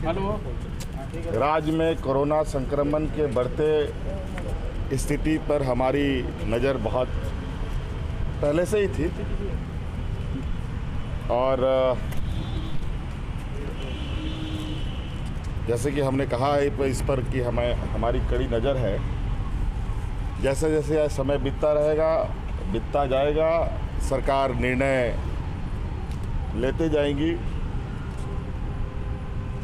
राज्य में कोरोना संक्रमण के बढ़ते स्थिति पर हमारी नज़र बहुत पहले से ही थी और जैसे कि हमने कहा है इस पर कि हमारी कड़ी नज़र है। जैसे जैसे समय बीतता जाएगा सरकार निर्णय लेते जाएंगी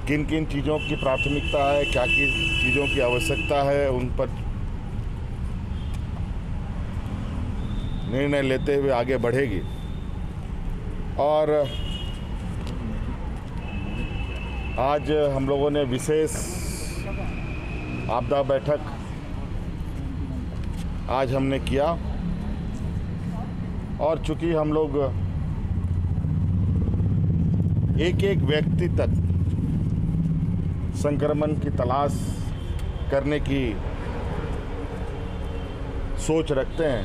किन किन चीज़ों की प्राथमिकता है, क्या किन चीज़ों की आवश्यकता है, उन पर निर्णय लेते हुए आगे बढ़ेगी। और आज हम लोगों ने विशेष आपदा बैठक आज हमने किया और चूंकि हम लोग एक एक व्यक्ति तक संक्रमण की तलाश करने की सोच रखते हैं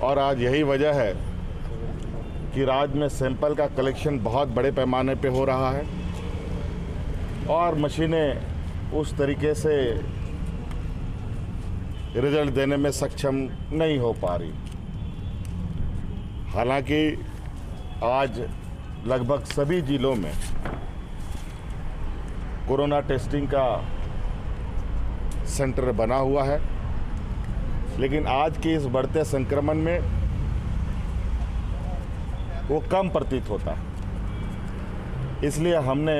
और आज यही वजह है कि राज्य में सैंपल का कलेक्शन बहुत बड़े पैमाने पे हो रहा है और मशीनें उस तरीके से रिजल्ट देने में सक्षम नहीं हो पा रही। हालांकि आज लगभग सभी जिलों में कोरोना टेस्टिंग का सेंटर बना हुआ है, लेकिन आज के इस बढ़ते संक्रमण में वो कम प्रतीत होता है। इसलिए हमने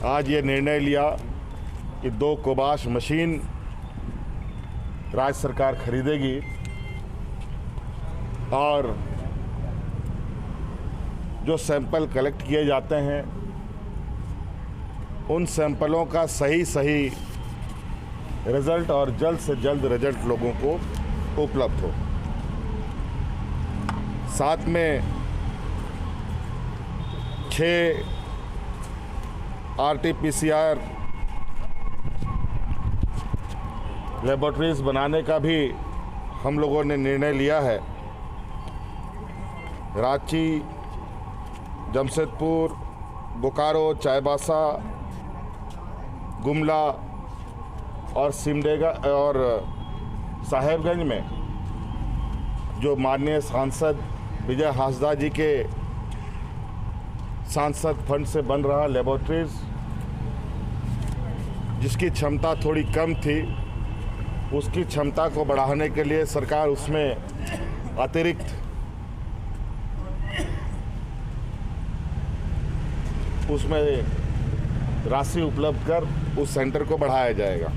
आज ये निर्णय लिया कि 2 कोबाश मशीन राज्य सरकार खरीदेगी और जो सैंपल कलेक्ट किए जाते हैं उन सैंपलों का सही रिजल्ट और जल्द से जल्द रिजल्ट लोगों को उपलब्ध हो। साथ में 6 RT-PCR लेबोरेटरीज बनाने का भी हम लोगों ने निर्णय लिया है। रांची, जमशेदपुर, बोकारो, चाईबासा, गुमला और सिमडेगा और साहेबगंज में जो माननीय सांसद विजय हांसदा जी के सांसद फंड से बन रहा लेबोरेटरीज, जिसकी क्षमता थोड़ी कम थी, उसकी क्षमता को बढ़ाने के लिए सरकार उसमें अतिरिक्त राशि उपलब्ध कर उस सेंटर को बढ़ाया जाएगा।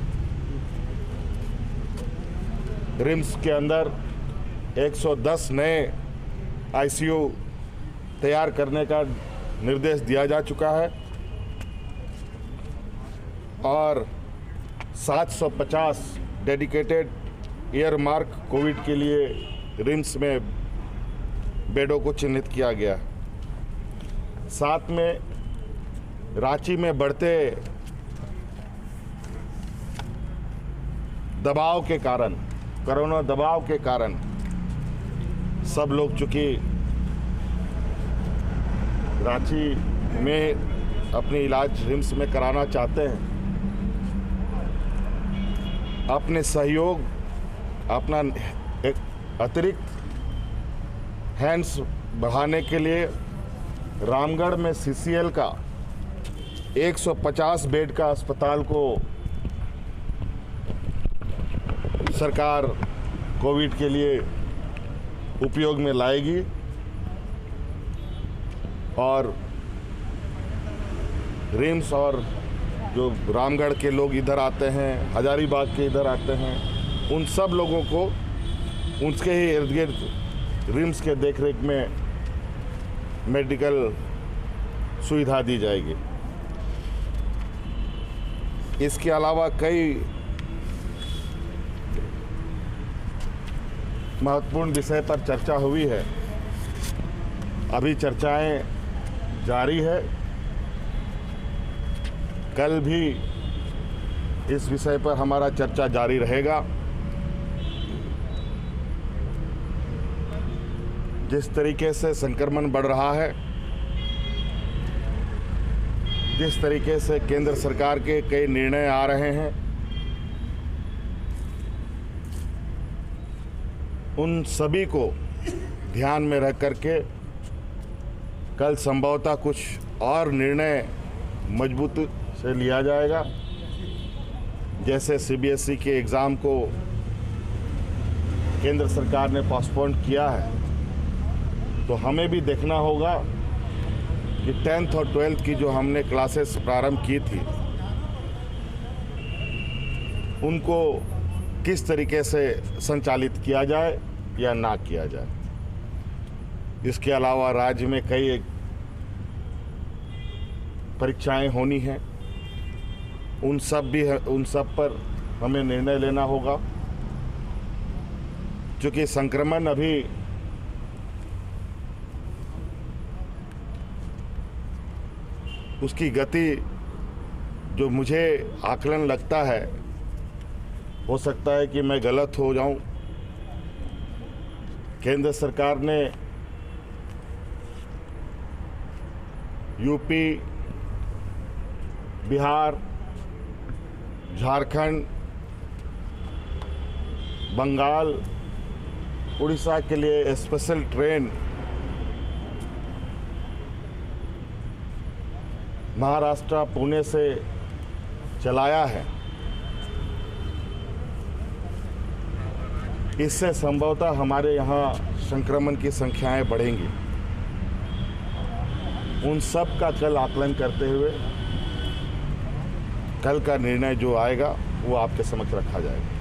रिम्स के अंदर 110 नए ICU तैयार करने का निर्देश दिया जा चुका है और 750 डेडिकेटेड ईयरमार्क कोविड के लिए रिम्स में बेडों को चिन्हित किया गया। साथ में रांची में बढ़ते दबाव के कारण, कोरोना दबाव के कारण सब लोग चूँकि रांची में अपनी इलाज रिम्स में कराना चाहते हैं, अपने सहयोग, अपना एक अतिरिक्त हैंड्स बढ़ाने के लिए रामगढ़ में CCL का 150 बेड का अस्पताल को सरकार कोविड के लिए उपयोग में लाएगी और रिम्स और जो रामगढ़ के लोग इधर आते हैं, हजारीबाग के इधर आते हैं, उन सब लोगों को उसके ही इर्द गिर्द रिम्स के देखरेख में मेडिकल सुविधा दी जाएगी। इसके अलावा कई महत्वपूर्ण विषय पर चर्चा हुई है। अभी चर्चाएं जारी है। कल भी इस विषय पर हमारा चर्चा जारी रहेगा। जिस तरीके से संक्रमण बढ़ रहा है, जिस तरीके से केंद्र सरकार के कई निर्णय आ रहे हैं, उन सभी को ध्यान में रख करके कल संभवतः कुछ और निर्णय मजबूत से लिया जाएगा। जैसे सीबीएसई के एग्ज़ाम को केंद्र सरकार ने पोस्टपोन किया है, तो हमें भी देखना होगा कि 10th और 12th की जो हमने क्लासेस प्रारंभ की थी, उनको किस तरीके से संचालित किया जाए या ना किया जाए। इसके अलावा राज्य में कई परीक्षाएं होनी हैं, उन सब पर हमें निर्णय लेना होगा। क्योंकि संक्रमण अभी उसकी गति जो मुझे आकलन लगता है, हो सकता है कि मैं गलत हो जाऊं। केंद्र सरकार ने यूपी, बिहार, झारखंड, बंगाल, उड़ीसा के लिए स्पेशल ट्रेन महाराष्ट्र पुणे से चलाया है। इससे संभवतः हमारे यहाँ संक्रमण की संख्याएं बढ़ेंगी। उन सब का कल आकलन करते हुए कल का निर्णय जो आएगा वो आपके समक्ष रखा जाएगा।